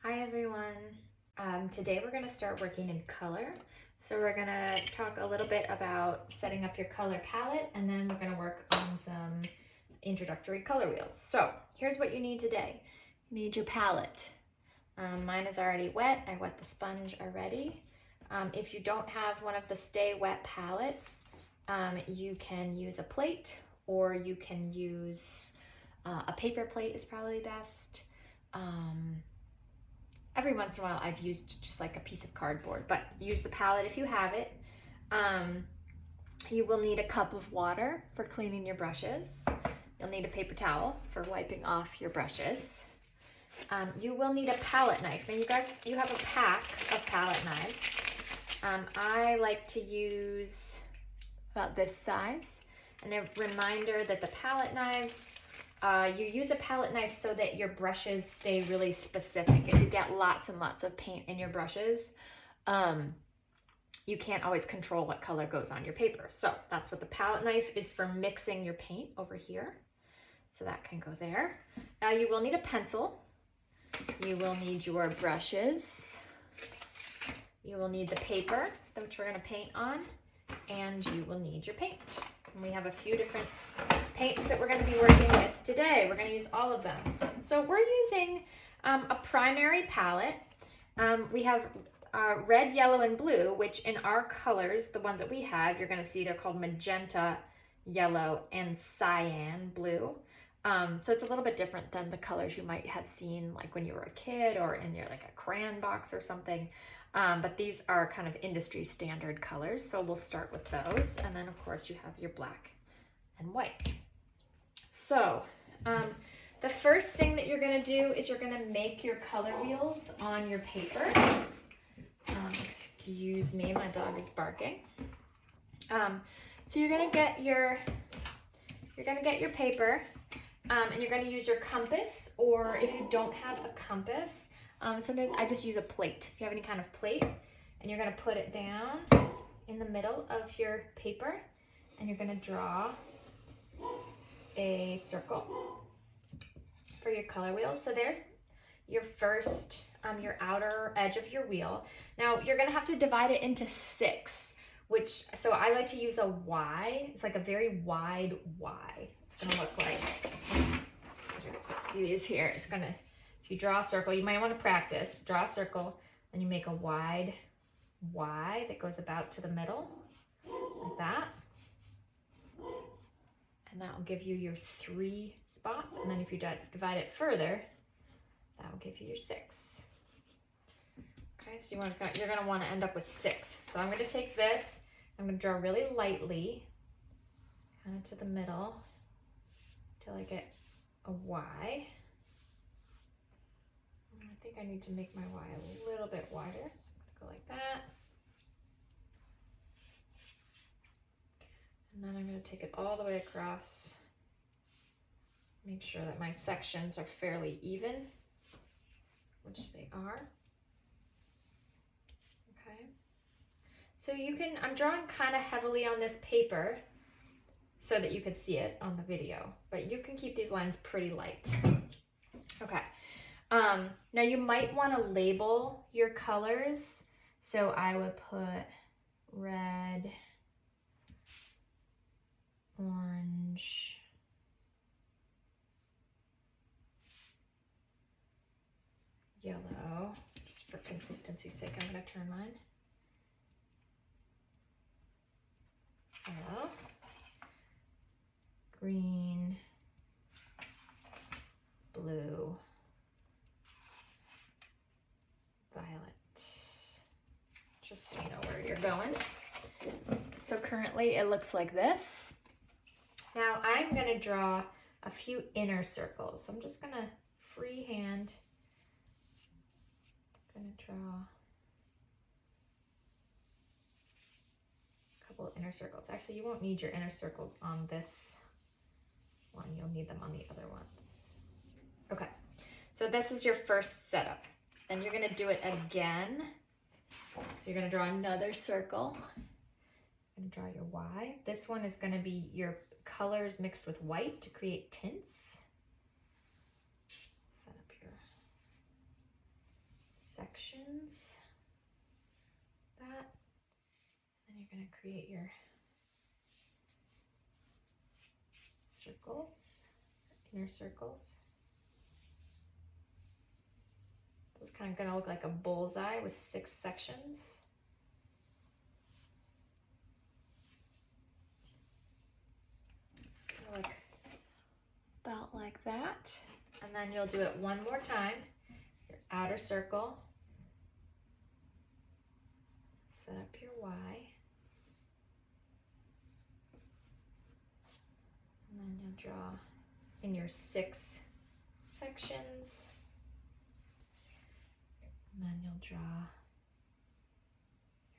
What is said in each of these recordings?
Hi everyone. Today we're going to start working in color. So we're going to talk a little bit about setting up your color palette, and then we're going to work on some introductory color wheels. So here's what you need today. You need your palette. Mine is already wet. I wet the sponge already. If you don't have one of the Stay Wet palettes, you can use a plate, or you can use a paper plate is probably best. Every once in a while I've used just like a piece of cardboard, but use the palette if you have it. You will need a cup of water for cleaning your brushes. You'll need a paper towel for wiping off your brushes. You will need a palette knife. Now you have a pack of palette knives. I like to use about this size. And a reminder that the palette knives, you use a palette knife so that your brushes stay really specific. If you get lots and lots of paint in your brushes, you can't always control what color goes on your paper. So that's what the palette knife is for, mixing your paint over here. So that can go there. You will need a pencil. You will need your brushes. You will need the paper, which we're going to paint on, and you will need your paint. And we have a few different paints that we're going to be working with today. We're going to use all of them. So we're using a primary palette. We have red, yellow, and blue, which in our colors, the ones that we have, you're going to see they're called magenta, yellow, and cyan blue. So it's a little bit different than the colors you might have seen like when you were a kid or in your like a crayon box or something. But these are kind of industry standard colors. So we'll start with those. And then of course you have your black and white. So the first thing that you're gonna do is you're gonna make your color wheels on your paper. Excuse me, my dog is barking. So you're gonna get your paper. And you're going to use your compass, or if you don't have a compass, sometimes I just use a plate. If you have any kind of plate, and you're going to put it down in the middle of your paper, and you're going to draw a circle for your color wheel. So there's your first, your outer edge of your wheel. Now you're going to have to divide it into 6, so I like to use a Y. It's like a very wide Y. It's going to look like, see these here, it's gonna, if you draw a circle, you might want to practice, draw a circle, then you make a wide Y that goes about to the middle, like that. And that will give you your 3 spots, and then if you divide it further, that will give you your 6. Okay, so you're gonna want to end up with 6. So I'm gonna take this, I'm gonna draw really lightly, kind of to the middle, till I get a Y. I think I need to make my Y a little bit wider, so I'm gonna go like that. And then I'm gonna take it all the way across. Make sure that my sections are fairly even, which they are. Okay. So I'm drawing kind of heavily on this paper so that you could see it on the video, but you can keep these lines pretty light. Okay. Now you might want to label your colors. So I would put red, orange, yellow, just for consistency's sake, I'm going to turn mine. Yellow, green, blue, violet, just so you know where you're going. So currently it looks like this. Now I'm going to draw a few inner circles. So I'm just going to freehand, draw a couple of inner circles. Actually, you won't need your inner circles on this one. You'll need them on the other ones. Okay, so this is your first setup. Then you're going to do it again. So you're going to draw another circle. You're going to draw your Y. This one is going to be your colors mixed with white to create tints. Set up your sections. That. And you're going to create your circles, inner circles. So it's kind of going to look like a bullseye with 6 sections. So look about like that. And then you'll do it one more time. Your outer circle. Set up your Y. And then you'll draw in your 6 sections. And then you'll draw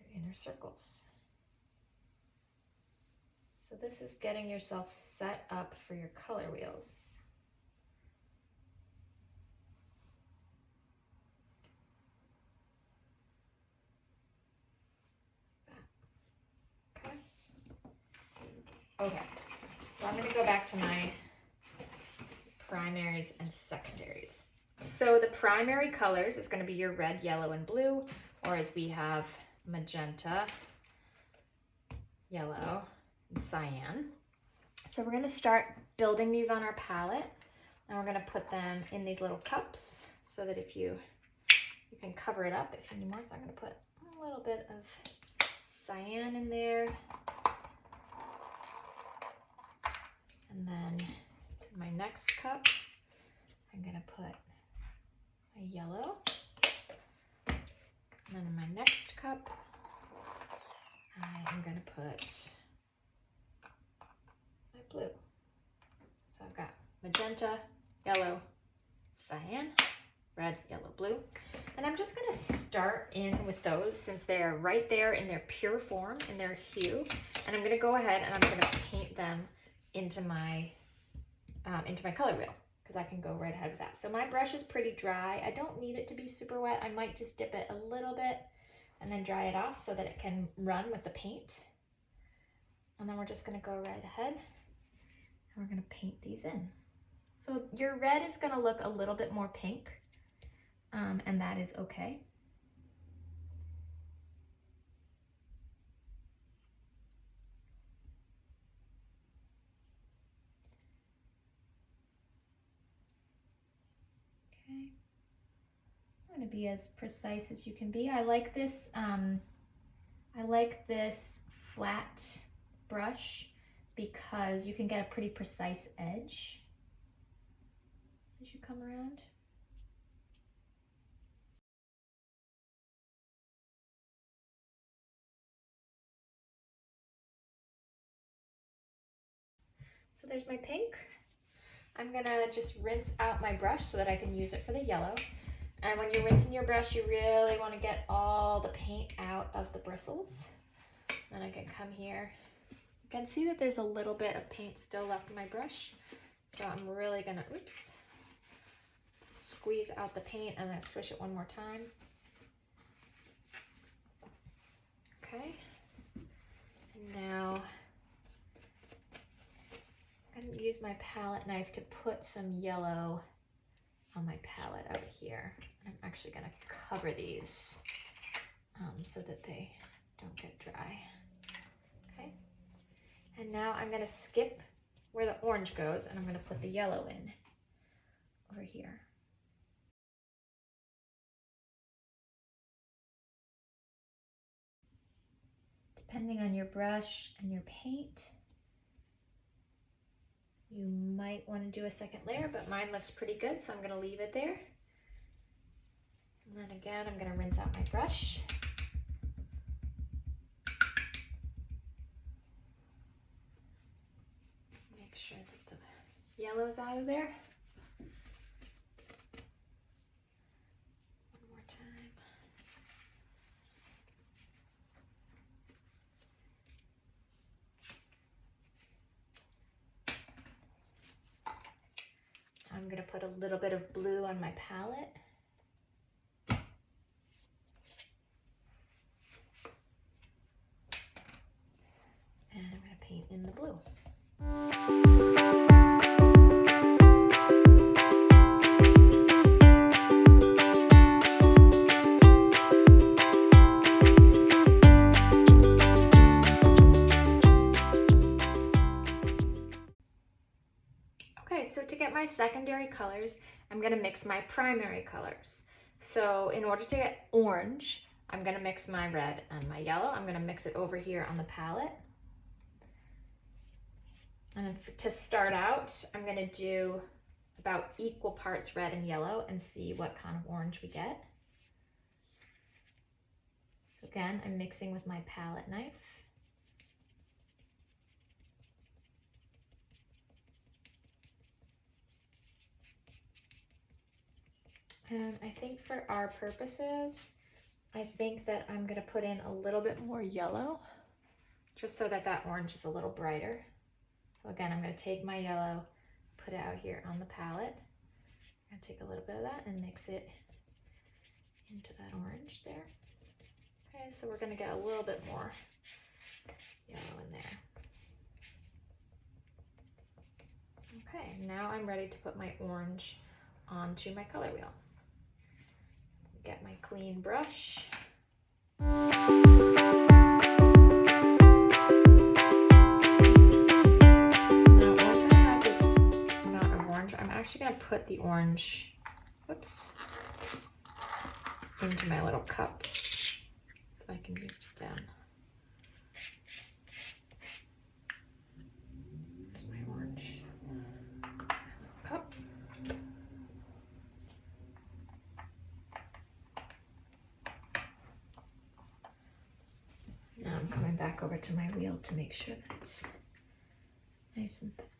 your inner circles. So this is getting yourself set up for your color wheels. Okay, so I'm going to go back to my primaries and secondaries. So the primary colors is going to be your red, yellow, and blue, or as we have magenta, yellow, and cyan. So we're going to start building these on our palette, and we're going to put them in these little cups so that if you can cover it up if you need more. So I'm going to put a little bit of cyan in there. And then in my next cup, I'm going to put a yellow. And then in my next cup, I am going to put my blue. So I've got magenta, yellow, cyan, red, yellow, blue. And I'm just going to start in with those since they're right there in their pure form, in their hue. And I'm going to go ahead and I'm going to paint them into my color wheel because I can go right ahead with that. So my brush is pretty dry. I don't need it to be super wet. I might just dip it a little bit and then dry it off so that it can run with the paint. And then we're just going to go right ahead and we're going to paint these in. So your red is going to look a little bit more pink, and that is okay. I'm going to be as precise as you can be. I like this flat brush because you can get a pretty precise edge as you come around. So there's my pink. I'm gonna just rinse out my brush so that I can use it for the yellow. And when you're rinsing your brush, you really want to get all the paint out of the bristles. Then I can come here. You can see that there's a little bit of paint still left in my brush. So I'm really gonna, squeeze out the paint. I'm gonna swish it one more time. Okay. And now I'm gonna use my palette knife to put some yellow on my palette out here. I'm actually gonna cover these so that they don't get dry. Okay. And now I'm gonna skip where the orange goes and I'm gonna put the yellow in over here. Depending on your brush and your paint, you might want to do a second layer, but mine looks pretty good, so I'm going to leave it there. And then again, I'm going to rinse out my brush. Make sure that the yellow's out of there. One more time. I'm going to put a little bit of blue on my palette. And I'm going to paint in the blue. secondary colors, I'm gonna mix my primary colors. So in order to get orange, I'm gonna mix my red and my yellow. I'm gonna mix it over here on the palette. And then to start out, I'm gonna do about equal parts red and yellow and see what kind of orange we get. So again, I'm mixing with my palette knife. And I think for our purposes, I think that I'm gonna put in a little bit more yellow, just so that that orange is a little brighter. So again, I'm gonna take my yellow, put it out here on the palette. I'm gonna take a little bit of that and mix it into that orange there. Okay, so we're gonna get a little bit more yellow in there. Okay, now I'm ready to put my orange onto my color wheel. Get my clean brush. Now, once I have this amount of orange, I'm actually gonna put the orange, whoops, into my little cup so I can use it again. There's my orange cup. Now I'm coming back over to my wheel to make sure that it's nice and thick.